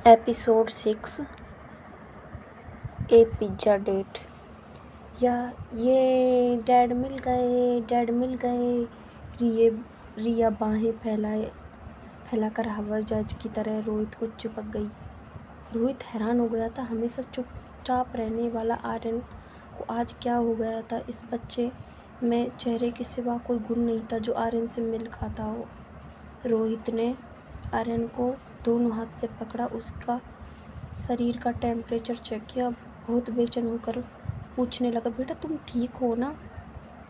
Episode 6 ए pizza date. या ये dad मिल गए। रिया बाहें फैलाकर हवाई जहाज की तरह रोहित को चिपक गई। रोहित हैरान हो गया था। हमेशा चुपचाप रहने वाला आर्यन को आज क्या हो गया था। इस बच्चे में चेहरे के सिवा कोई गुण नहीं था जो आर्यन से मिल खाता हो। रोहित ने आर्यन को दोनों हाथ से पकड़ा, उसका शरीर का टेम्परेचर चेक किया। बहुत बेचैन होकर पूछने लगा, बेटा तुम ठीक हो ना?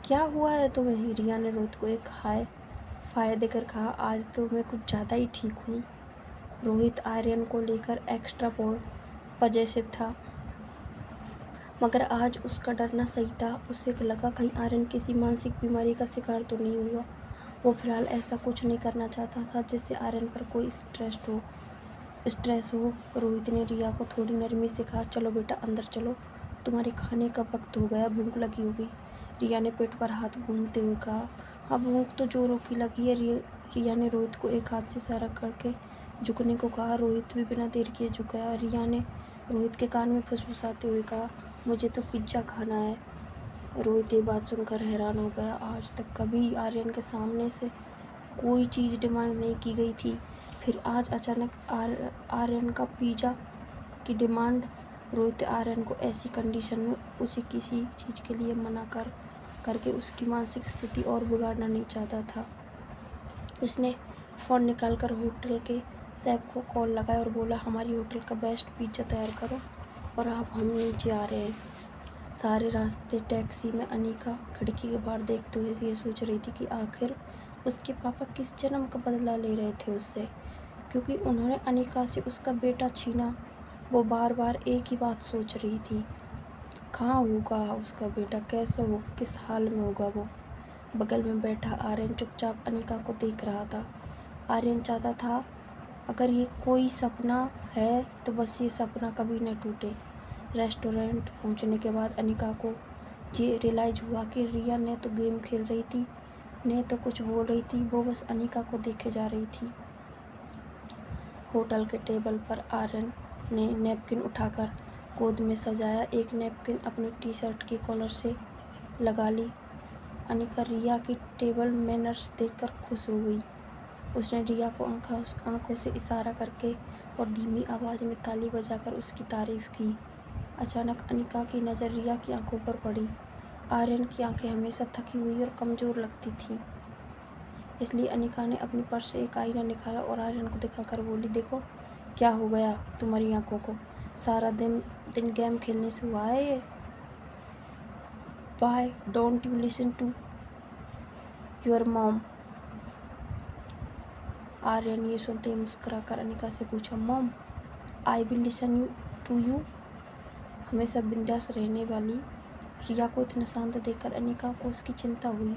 क्या हुआ है तुम्हें? रिया ने रोहित को एक हाई फाई देकर कहा, आज तो मैं कुछ ज़्यादा ही ठीक हूँ। रोहित आर्यन को लेकर एक्स्ट्रा पॉजेसिव था, मगर आज उसका डरना सही था। उसे लगा कहीं आर्यन किसी मानसिक बीमारी का शिकार तो नहीं हुआ। वो फिलहाल ऐसा कुछ नहीं करना चाहता था जिससे आर्यन पर कोई स्ट्रेस हो। रोहित ने रिया को थोड़ी नरमी से कहा, चलो बेटा अंदर चलो, तुम्हारे खाने का वक्त हो गया, भूख लगी होगी। रिया ने पेट पर हाथ घूमते हुए कहा, हाँ भूख तो जोरों की लगी है। रिया ने रोहित को एक हाथ से इशारा करके झुकने को कहा। रोहित भी बिना देर किए झुक गया। रिया ने रोहित के कान में फुसफुसाते हुए कहा, मुझे तो पिज्ज़ा खाना है। रोहित ये बात सुनकर हैरान हो गया। आज तक कभी आर्यन के सामने से कोई चीज़ डिमांड नहीं की गई थी, फिर आज अचानक आर्यन का पिज़्ज़ा की डिमांड। रोहित आर्यन को ऐसी कंडीशन में उसे किसी चीज़ के लिए मना करके उसकी मानसिक स्थिति और बिगाड़ना नहीं चाहता था। उसने फ़ोन निकालकर होटल के शेफ को कॉल लगाया और बोला, हमारी होटल का बेस्ट पिज़्ज़ा तैयार करो और अब हम नीचे आ रहे हैं। सारे रास्ते टैक्सी में अनिका खिड़की के बाहर देखते हुए ये सोच रही थी कि आखिर उसके पापा किस जन्म का बदला ले रहे थे उससे, क्योंकि उन्होंने अनिका से उसका बेटा छीना। वो बार बार एक ही बात सोच रही थी, कहाँ होगा उसका बेटा, कैसे होगा, किस हाल में होगा वो। बगल में बैठा आर्यन चुपचाप अनिका को देख रहा था। आर्यन चाहता था अगर ये कोई सपना है तो बस ये सपना कभी न टूटे। रेस्टोरेंट पहुंचने के बाद अनिका को ये रियलाइज हुआ कि रिया ने तो गेम खेल रही थी, ने तो कुछ बोल रही थी, वो बस अनिका को देखे जा रही थी। होटल के टेबल पर आर्यन ने नैपकिन उठाकर गोद में सजाया। एक नैपकिन अपनी टी शर्ट के कॉलर से लगा ली। अनिका रिया की टेबल मैनर्स देखकर खुश हो गई। उसने रिया को आंखों से इशारा करके और धीमी आवाज़ में ताली बजाकर उसकी तारीफ की। अचानक अनिका की नज़र रिया की आंखों पर पड़ी। आर्यन की आंखें हमेशा थकी हुई और कमज़ोर लगती थीं, इसलिए अनिका ने अपनी पर्स से एक आईना निकाला और आर्यन को दिखाकर बोली, देखो क्या हो गया तुम्हारी आंखों को, सारा दिन गेम खेलने से हुआ है ये। Why don't you listen to your mom? Aryan ये सुनते ही मुस्कुराकर अनिका से पूछा, mom I will listen to you. हमेशा बिंदास रहने वाली रिया को इतना शांत देखकर अनिका को उसकी चिंता हुई।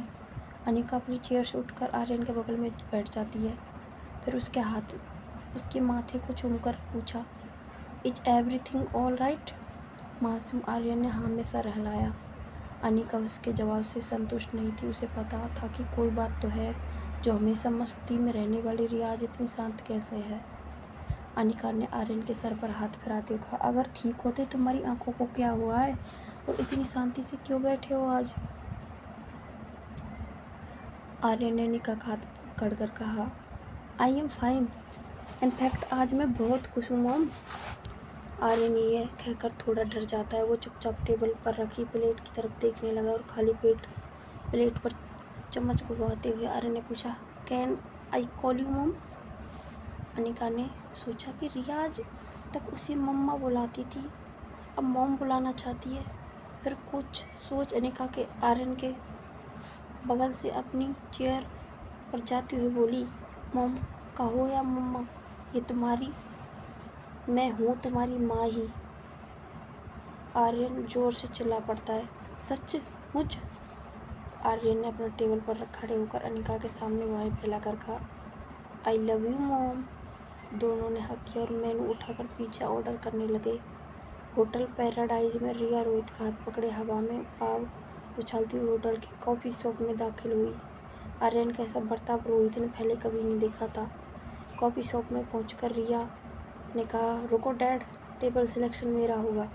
अनिका अपनी चेयर से उठकर आर्यन के बगल में बैठ जाती है, फिर उसके माथे को चूमकर पूछा, इज एवरीथिंग ऑल राइट? मासूम आर्यन ने हमेशा रहलाया। अनिका उसके जवाब से संतुष्ट नहीं थी। उसे पता था कि कोई बात तो है, जो हमेशा मस्ती में रहने वाली रिया आज इतनी शांत कैसे है। अनिका ने आर्यन के सर पर हाथ फिराते हुए कहा, अगर ठीक होते तुम्हारी आंखों को क्या हुआ है और इतनी शांति से क्यों बैठे हो आज? आर्यन ने अनिका का हाथ पकड़कर कहा, आई एम फाइन, इनफैक्ट आज मैं बहुत खुश हूँ मॉम। आर्यन ये कहकर थोड़ा डर जाता है। वो चुपचाप टेबल पर रखी प्लेट की तरफ देखने लगा और खाली प्लेट पर चम्मच घुमाते हुए आर्यन ने पूछा, can I call you mom? Anika ने सोचा कि रिया आज तक उसे मम्मा बुलाती थी, अब मॉम बुलाना चाहती है। फिर कुछ सोच अनिका के आर्यन के बगल से अपनी चेयर पर जाती हुई बोली, मॉम कहो या मम्मा, मैं हूँ तुम्हारी माँ ही। आर्यन जोर से चिल्ला पड़ता है, सचमुच? आर्यन ने अपने टेबल पर खड़े होकर अनिका के सामने बाहें फैलाकर कहा, आई लव यू मॉम। दोनों ने हक किया और मेनू उठाकर पिज्ज़ा ऑर्डर करने लगे। होटल पैराडाइज में रिया रोहित का हाथ पकड़े हवा में पाव उछालती हुई होटल की कॉफ़ी शॉप में दाखिल हुई। आर्यन का ऐसा बर्ताव रोहित ने पहले कभी नहीं देखा था। कॉफ़ी शॉप में पहुंचकर रिया ने कहा, रुको डैड, टेबल सिलेक्शन मेरा होगा।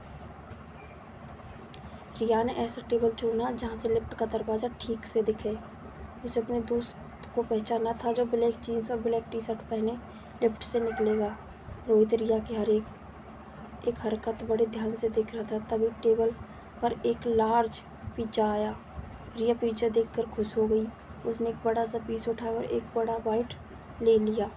रिया ने ऐसा टेबल चुना जहाँ से लिफ्ट का दरवाज़ा ठीक से दिखे। उसे अपने दोस्त को पहचाना था जो ब्लैक जीन्स और ब्लैक टी शर्ट पहने लिफ्ट से निकलेगा। रोहित रिया की हर एक हरकत बड़े ध्यान से देख रहा था। तभी टेबल पर एक लार्ज पिज्ज़ा आया। रिया पिज्ज़ा देखकर खुश हो गई। उसने एक बड़ा सा पीस उठाया और एक बड़ा बाइट ले लिया।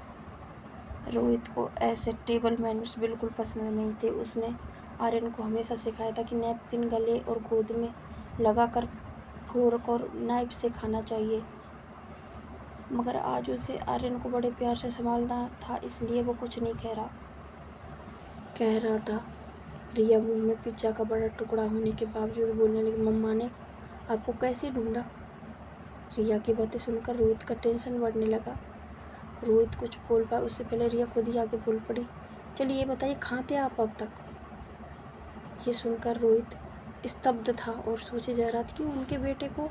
रोहित को ऐसे टेबल मैनर्स बिल्कुल पसंद नहीं थे। उसने आर्यन को हमेशा सिखाया था कि नैपकिन गले और गोद में लगाकर फोर्क और नाइफ से खाना चाहिए, मगर आज उसे आर्यन को बड़े प्यार से संभालना था, इसलिए वो कुछ नहीं कह रहा था। रिया मुंह में पिज्ज़ा का बड़ा टुकड़ा होने के बावजूद बोलने लगी, मम्मा ने आपको कैसे ढूंढा? रिया की बातें सुनकर रोहित का टेंशन बढ़ने लगा। रोहित कुछ बोल पाया उससे पहले रिया खुद ही आगे बोल पड़ी, चलिए ये बताइए कहाँ थे आप अब तक? ये सुनकर रोहित स्तब्ध था और सोचे जा रहा था कि उनके बेटे को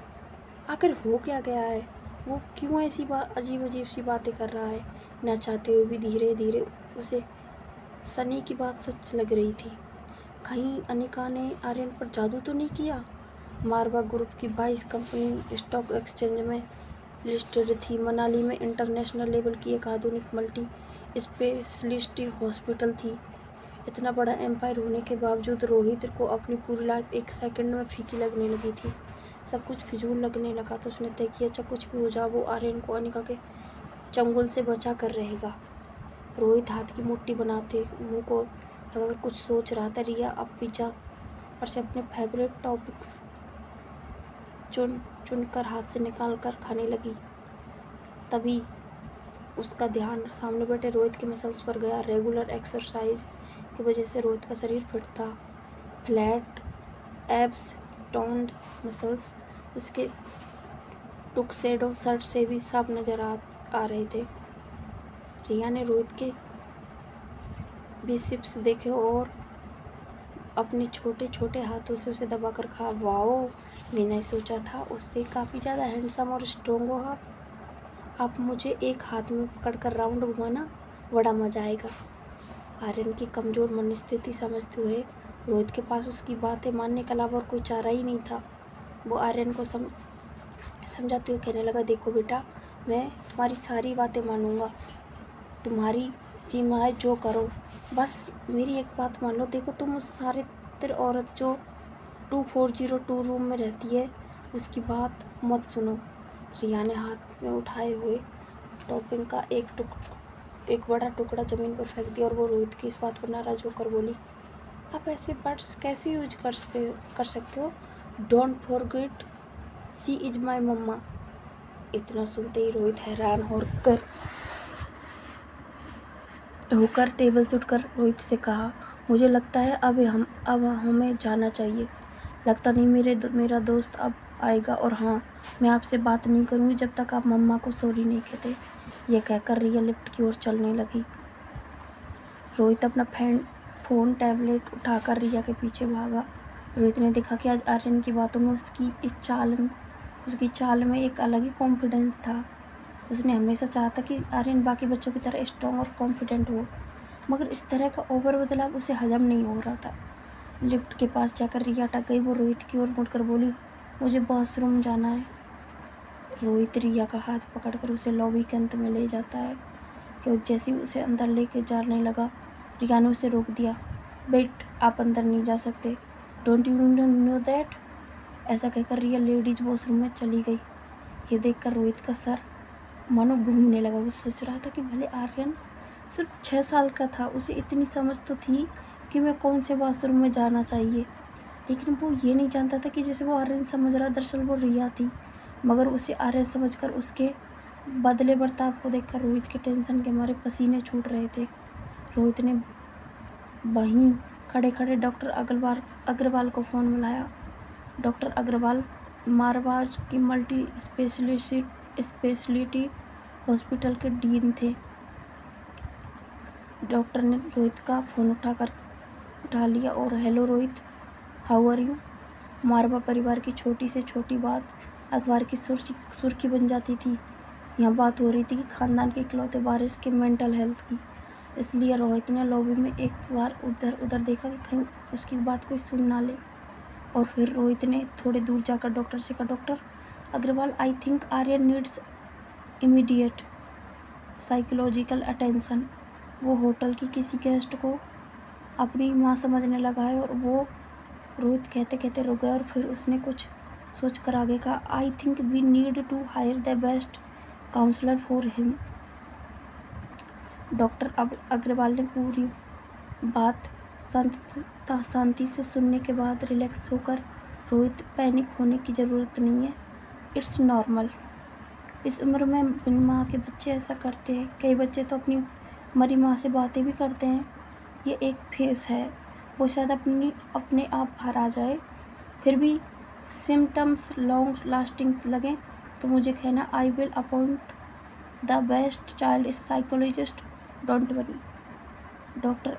आखिर हो क्या गया है, वो क्यों ऐसी अजीब अजीब सी बातें कर रहा है। ना चाहते हुए भी धीरे धीरे उसे सनी की बात सच लग रही थी। कहीं अनिका ने आर्यन पर जादू तो नहीं किया? मारवा ग्रुप की 22 कंपनी स्टॉक एक्सचेंज में लिस्टेड थी। मनाली में इंटरनेशनल लेवल की एक आधुनिक मल्टी स्पेशलिस्ट हॉस्पिटल थी। इतना बड़ा एम्पायर होने के बावजूद रोहित को अपनी पूरी लाइफ एक सेकंड में फीकी लगने लगी थी। सब कुछ फिजूल लगने लगा। तो उसने तय किया, चाहे कुछ भी हो जाए, वो आर्यन को अनिका के चंगुल से बचा कर रहेगा। रोहित हाथ की मुट्ठी बनाते मुंह को लगाकर कुछ सोच रहा था। रिया अब पिज्ज़ा पर से अपने फेवरेट टॉपिक्स चुन कर हाथ से निकाल कर खाने लगी। तभी उसका ध्यान सामने बैठे रोहित के मसल्स पर गया। रेगुलर एक्सरसाइज की वजह से रोहित का शरीर फिट था। फ्लैट एब्स, टोन्ड मसल्स उसके टुक्सेडो शर्ट से भी साफ नजर आ रहे थे। रिया ने रोहित के बिसेप्स देखे और अपने छोटे छोटे हाथों से उसे दबाकर कहा, वाओ, मैंने सोचा था उससे काफ़ी ज़्यादा हैंडसम और स्ट्रॉन्ग हो आप मुझे एक हाथ में पकड़कर राउंड घुमाना, बड़ा मज़ा आएगा। आर्यन की कमज़ोर मनस्थिति समझते हुए रोहित के पास उसकी बातें मानने के अलावा और कोई चारा ही नहीं था। वो आर्यन को समझाते हुए कहने लगा, देखो बेटा, मैं तुम्हारी सारी बातें मानूंगा, तुम्हारी जी माए जो करो, बस मेरी एक बात मान लो। देखो, तुम उस सारे तिर औरत जो 2402 रूम में रहती है उसकी बात मत सुनो। रिया ने हाथ में उठाए हुए टॉपिंग का एक बड़ा टुकड़ा ज़मीन पर फेंक दिया और वो रोहित की इस बात पर नाराज़ होकर बोली, आप ऐसे वर्ड्स कैसे यूज कर सकते हो? Don't forget she is my mamma. इतना सुनते ही रोहित हैरान होकर टेबल से उठकर रोहित से कहा, मुझे लगता है अब हमें जाना चाहिए। लगता नहीं मेरा दोस्त अब आएगा, और हाँ, मैं आपसे बात नहीं करूँगी जब तक आप मम्मा को सॉरी नहीं कहते। यह कहकर रिया लिफ्ट की ओर चलने लगी। रोहित अपना फ़ोन टैबलेट उठाकर रिया के पीछे भागा। रोहित ने देखा कि आज आर्यन की बातों में उसकी चाल में एक अलग ही कॉन्फिडेंस था। उसने हमेशा चाहा था कि आर्यन बाकी बच्चों की तरह स्ट्रॉन्ग और कॉन्फिडेंट हो, मगर इस तरह का ओवर बदलाव उसे हजम नहीं हो रहा था। लिफ्ट के पास जाकर रिया अटक गई। वो रोहित की ओर मुड़कर बोली, मुझे वॉशरूम जाना है। रोहित रिया का हाथ पकड़कर उसे लॉबी के अंत में ले जाता है। रोहित जैसे ही उसे अंदर लेके जाने लगा, रिया ने उसे रोक दिया। बेट, आप अंदर नहीं जा सकते। Don't you know that? ऐसा कहकर रिया लेडीज वॉशरूम में चली गई। ये देखकर रोहित का सर मानो घूमने लगा। वो सोच रहा था कि भले आर्यन सिर्फ 6 साल का था, उसे इतनी समझ तो थी कि मैं कौन से वॉशरूम में जाना चाहिए, लेकिन वो ये नहीं जानता था कि जैसे वो आर्यन समझ रहा, दरअसल वो रिया थी। मगर उसे आर्यन समझकर उसके बदले बर्ताव को देखकर रोहित के टेंशन के मारे पसीने छूट रहे थे। रोहित ने वहीं खड़े खड़े डॉक्टर अग्रवाल को फ़ोन मिलाया। डॉक्टर अग्रवाल मारवाड़ की मल्टी स्पेशलिटी हॉस्पिटल के डीन थे। डॉक्टर ने रोहित का फ़ोन उठा लिया और, hello Rohit, how are you? Marwa परिवार की छोटी से छोटी बात अखबार की सुर्खी बन जाती थी। यहाँ बात हो रही थी कि खानदान के इकलौते वारिस के मेंटल हेल्थ की। इसलिए रोहित ने लॉबी में एक बार उधर उधर देखा कि कहीं उसकी बात कोई सुन ना ले। और फिर रोहित ने थोड़े दूर जाकर डॉक्टर से कहा, doctor Agarwal, I think Aryan needs immediate psychological attention. वो होटल की किसी गेस्ट को अपनी माँ समझने लगा है। और वो रोहित कहते कहते रुक गया और फिर उसने कुछ सोच कर आगे कहा, I think we need to hire the best counsellor for him. Doctor Agarwal ने पूरी बात शांति से सुनने के बाद रिलैक्स होकर, रोहित पैनिक होने की ज़रूरत नहीं है, इट्स नॉर्मल। इस उम्र में बिन माँ के बच्चे ऐसा करते हैं। कई बच्चे तो अपनी मरी माँ से बातें भी करते हैं। ये एक फेस है, वो शायद अपने आप बाहर आ जाए। फिर भी सिम्टम्स लॉन्ग लास्टिंग लगें तो मुझे कहना, I will appoint the best child psychologist, don't worry. Doctor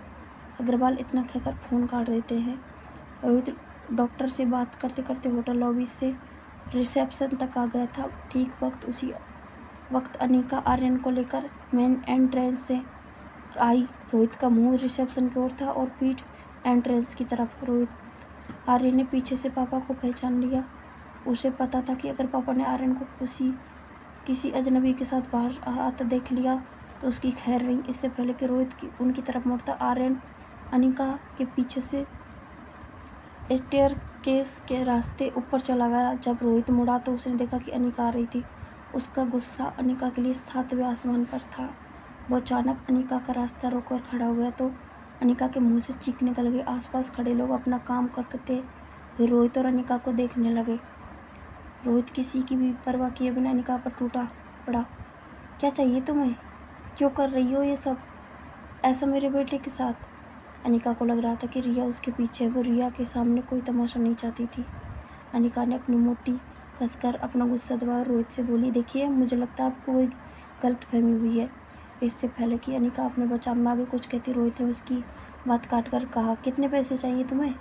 Agarwal इतना कहकर फ़ोन काट देते हैं। रोहित डॉक्टर से बात करते करते होटल लॉबी से रिसेप्शन तक आ गया था। ठीक उसी वक्त अनिका आर्यन को लेकर मेन एंट्रेंस से आई। रोहित का मुंह रिसेप्शन की ओर था और पीठ एंट्रेंस की तरफ। रोहित आर्यन ने पीछे से पापा को पहचान लिया। उसे पता था कि अगर पापा ने आर्यन को किसी अजनबी के साथ बाहर आता देख लिया तो उसकी खैर नहीं। इससे पहले कि रोहित उनकी तरफ मुड़ता, आर्यन अनिका के पीछे से स्टेयर केस के रास्ते ऊपर चला गया। जब रोहित मुड़ा तो उसने देखा कि अनिका आ रही थी। उसका गुस्सा अनिका के लिए 7वें आसमान पर था। वो अचानक अनिका का रास्ता रोककर खड़ा हो गया तो अनिका के मुंह से चीख निकल गई। आसपास खड़े लोग अपना काम करते हुए रोहित और अनिका को देखने लगे। रोहित किसी की भी परवाह किए बिना अनिका पर टूटा पड़ा। क्या चाहिए तुम्हें? क्यों कर रही हो ये सब ऐसा मेरे बेटे के साथ? अनिका को लग रहा था कि रिया उसके पीछे है। वो रिया के सामने कोई तमाशा नहीं चाहती थी। अनिका ने अपनी मोटी कसकर अपना गुस्सा दबाया। रोहित से बोली, देखिए मुझे लगता है आपको कोई गलतफहमी हुई है। इससे पहले कि अनिका अपने बचाव में आगे कुछ कहती, रोहित ने उसकी बात काट कर कहा, कितने पैसे चाहिए तुम्हें?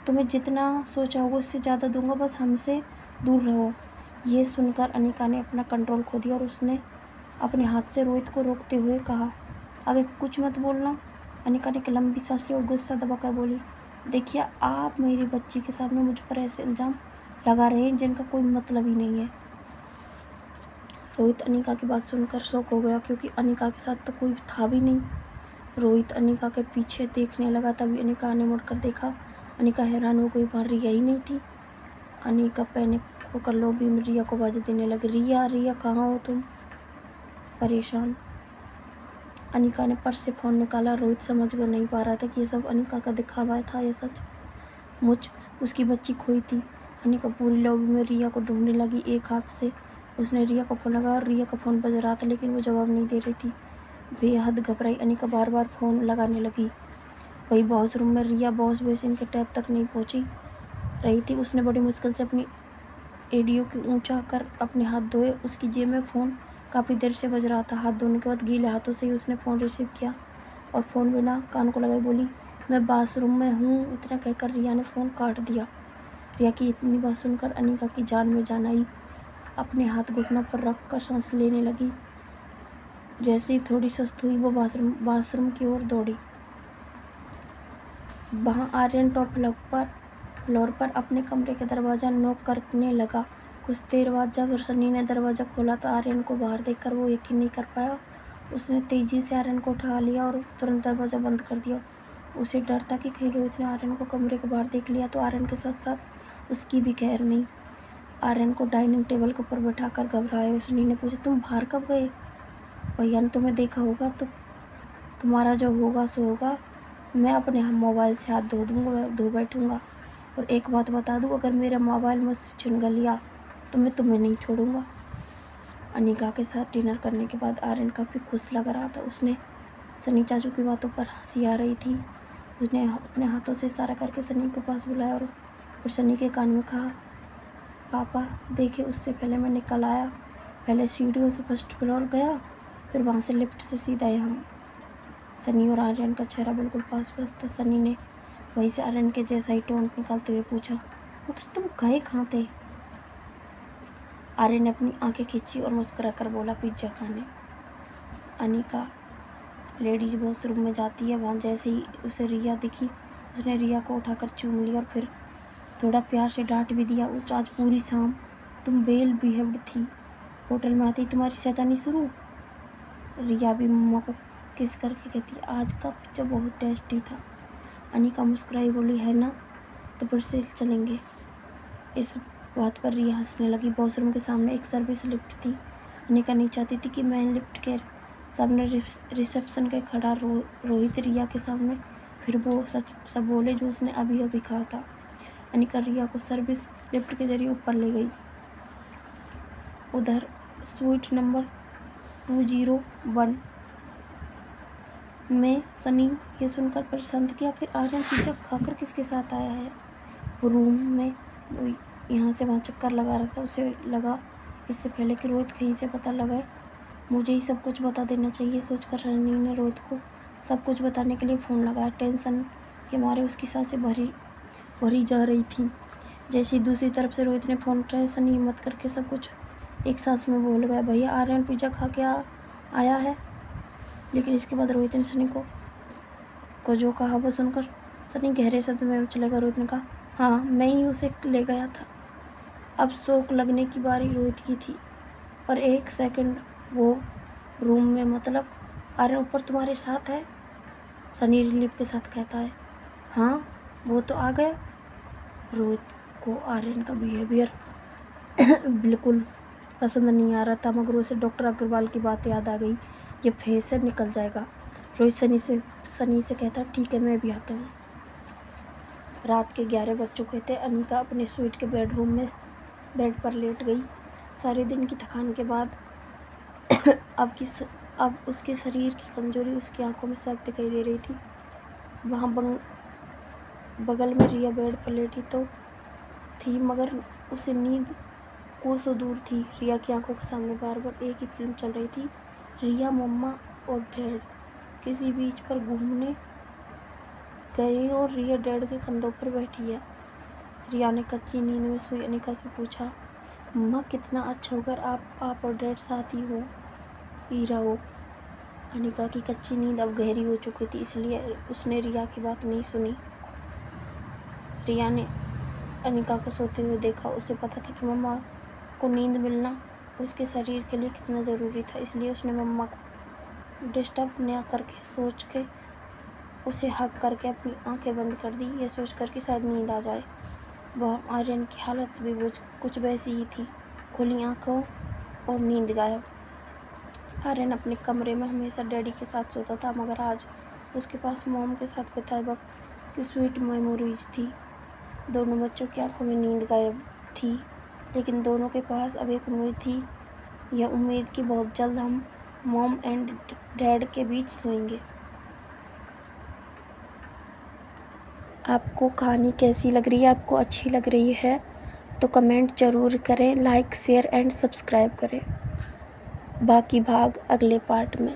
तुम्हें जितना सोचा होगा उससे ज़्यादा दूंगा, बस हमसे दूर रहो। ये सुनकर अनिका ने अपना कंट्रोल खो दिया और उसने अपने हाथ से रोहित को रोकते हुए कहा, आगे कुछ मत बोलना। अनिका ने एक लंबी सांस ली और गुस्सा दबाकर बोली, देखिए आप मेरी बच्ची के सामने मुझ पर ऐसे इल्ज़ाम लगा रहे हैं जिनका कोई मतलब ही नहीं है। रोहित अनिका की बात सुनकर शॉक हो गया क्योंकि अनिका के साथ तो कोई था भी नहीं। रोहित अनिका के पीछे देखने लगा। तभी अनिका ने मुड़कर देखा। अनिका हैरान हो गई, वहाँ रिया ही नहीं थी। अनिका पैनिक होकर लॉबी में रिया को आवाज़ देने लगी, रिया रिया कहाँ हो तुम? परेशान अनिका ने पर्स से फ़ोन निकाला। रोहित समझ कर नहीं पा रहा था कि ये सब अनिका का दिखावा था या सच मुझ उसकी बच्ची खोई थी। अनिका पूरी लॉबी में रिया को ढूंढने लगी। एक हाथ से उसने रिया को फ़ोन लगाया। रिया का फ़ोन बज रहा था लेकिन वो जवाब नहीं दे रही थी। बेहद घबराई अनिका बार बार फ़ोन लगाने लगी। वही बॉस रूम में रिया वॉश बेसिन के टैप तक नहीं पहुंची रही थी। उसने बड़ी मुश्किल से अपनी एडियो की ऊंचा कर अपने हाथ धोए। उसकी जेब में फ़ोन काफ़ी देर से बज रहा था। हाथ धोने के बाद गीले हाथों से ही उसने फ़ोन रिसीव किया और फ़ोन बिना कान को लगाए बोली, मैं बाथरूम में हूँ। इतना कहकर रिया ने फ़ोन काट दिया। रिया की इतनी बात सुनकर अनिका की जान में जान आई। अपने हाथ घुटनों पर रख कर सांस लेने लगी। जैसे ही थोड़ी स्वस्थ हुई वो बाथरूम की ओर दौड़ी। वहाँ आर्यन टॉप फ्लोर पर अपने कमरे का दरवाज़ा नॉक करने लगा। कुछ देर बाद जब सनी ने दरवाज़ा खोला तो आर्यन को बाहर देखकर वो यकीन नहीं कर पाया। उसने तेज़ी से आर्यन को उठा लिया और तुरंत दरवाज़ा बंद कर दिया। उसे डर था कि कहीं रोहित ने आर्यन को कमरे के बाहर देख लिया तो आर्यन के साथ साथ उसकी भी खैर नहीं। आर्यन को डाइनिंग टेबल के ऊपर बैठाकर घबराए सनी ने पूछा, तुम बाहर कब गए? भैया ने तुम्हें देखा होगा तो तुम्हारा जो होगा सो होगा। मैं अपने मोबाइल से हाथ धो बैठूँगा। और एक बात बता दूँ, अगर मेरा मोबाइल मुझसे छिन गया तो मैं तुम्हें नहीं छोड़ूंगा। अनिका के साथ डिनर करने के बाद आर्यन काफ़ी खुश लग रहा था। उसने सनी चाचू की बातों पर हंसी आ रही थी। उसने अपने हाथों से इशारा करके सनी के पास बुलाया और सनी के कान में कहा, पापा देखिए, उससे पहले मैं निकल आया। पहले सीढ़ियों से फर्स्ट फ्लोर गया, फिर वहाँ से लिफ्ट से सीधा यहाँ। सनी और आर्यन का चेहरा बिल्कुल पास था। सनी ने वहीं से आर्यन के जैसा ही टोन निकालते हुए पूछा, मगर तुम गए कहाँ थे? आर्यन ने अपनी आंखें खींची और मुस्कुरा कर बोला, पिज्ज़ा खाने। अनिका लेडीज वॉशरूम में जाती है। वहाँ जैसे ही उसे रिया दिखी, उसने रिया को उठाकर चूम लिया और फिर थोड़ा प्यार से डांट भी दिया। उस आज पूरी शाम तुम वेल बिहेव्ड थी, होटल में आती तुम्हारी शैतानी शुरू। रिया भी मम्मा को किस करके कहती आज का पिज्जा बहुत टेस्टी था। अनिका मुस्कुराई बोली है ना, तो फिर से चलेंगे। इस बात पर रिया हंसने लगी। वॉशरूम के सामने एक सर्विस लिफ्ट थी। अनिका नहीं चाहती थी कि मैं लिफ्ट के सामने रिसेप्शन के खड़ा रोहित रिया के सामने फिर वो सच सब बोले जो उसने अभी अभी कहा था। अनिका रिया को सर्विस लिफ्ट के जरिए ऊपर ले गई। उधर स्वीट नंबर 201 में सनी ये सुनकर परेशान था कि आखिर आर्यन पिज्जा खाकर किसके साथ आया है। वो रूम में यहाँ से वहाँ चक्कर लगा रहा था। उसे लगा इससे पहले कि रोहित कहीं से पता लगाए मुझे ही सब कुछ बता देना चाहिए। सोचकर रनी ने रोहित को सब कुछ बताने के लिए फ़ोन लगाया। टेंशन के मारे उसकी सांसें भरी जा रही थी। जैसे ही दूसरी तरफ से रोहित ने फ़ोन उठाया, सनी हिम्मत करके सब कुछ एक सांस में बोल गया, भैया आर्यन पिज्ज़ा खा के आया है। लेकिन इसके बाद रोहित ने सनी को जो कहा वो सुनकर सनी गहरे शब्द में चले गया। रोहित ने कहा, हाँ मैं ही उसे ले गया था। अब शौक लगने की बारी रोहित की थी। और एक सेकंड वो रूम में, मतलब आर्यन ऊपर तुम्हारे साथ है? सनी रिलीफ के साथ कहता है, हाँ वो तो आ गया। रोहित को आर्यन का बिहेवियर बिल्कुल पसंद नहीं आ रहा था, मगर उसे डॉक्टर अग्रवाल की बात याद आ गई। ये फेस से निकल जाएगा। रोहित सनी से कहता, ठीक है मैं भी आता हूँ। रात के 11 बज चुके थे। अनिका अपने स्वीट के बेड पर लेट गई। सारे दिन की थकान के बाद अब उसके शरीर की कमजोरी उसकी आंखों में साफ दिखाई दे रही थी। वहाँ बगल में रिया बेड पर लेटी तो थी, मगर उसे नींद कोसों दूर थी। रिया की आंखों के सामने बार बार एक ही फिल्म चल रही थी। रिया, मम्मा और डैड किसी बीच पर घूमने गए और रिया डैड के कंधों पर बैठी है। रिया ने कच्ची नींद में सोई अनिका से पूछा, मम्मा कितना अच्छा होगा आप और डैड साथ ही रहो। अनिका की कच्ची नींद अब गहरी हो चुकी थी, इसलिए उसने रिया की बात नहीं सुनी। रिया ने अनिका को सोते हुए देखा। उसे पता था कि मम्मा को नींद मिलना उसके शरीर के लिए कितना ज़रूरी था, इसलिए उसने मम्मा को डिस्टर्ब न करके सोच के उसे हक करके अपनी आंखें बंद कर दी, ये सोच कर कि शायद नींद आ जाए। वह आर्यन की हालत भी कुछ वैसी ही थी, खुली आंखों और नींद गायब। आर्यन अपने कमरे में हमेशा डैडी के साथ सोता था, मगर आज उसके पास मॉम के साथ बिताए वक्त की स्वीट मेमोरीज थी। दोनों बच्चों की आंखों में नींद गायब थी, लेकिन दोनों के पास अब एक उम्मीद थी, यह उम्मीद कि बहुत जल्द हम मॉम एंड डैड के बीच सोएंगे। आपको कहानी कैसी लग रही है? आपको अच्छी लग रही है तो कमेंट ज़रूर करें, लाइक शेयर एंड सब्सक्राइब करें। बाकी भाग अगले पार्ट में।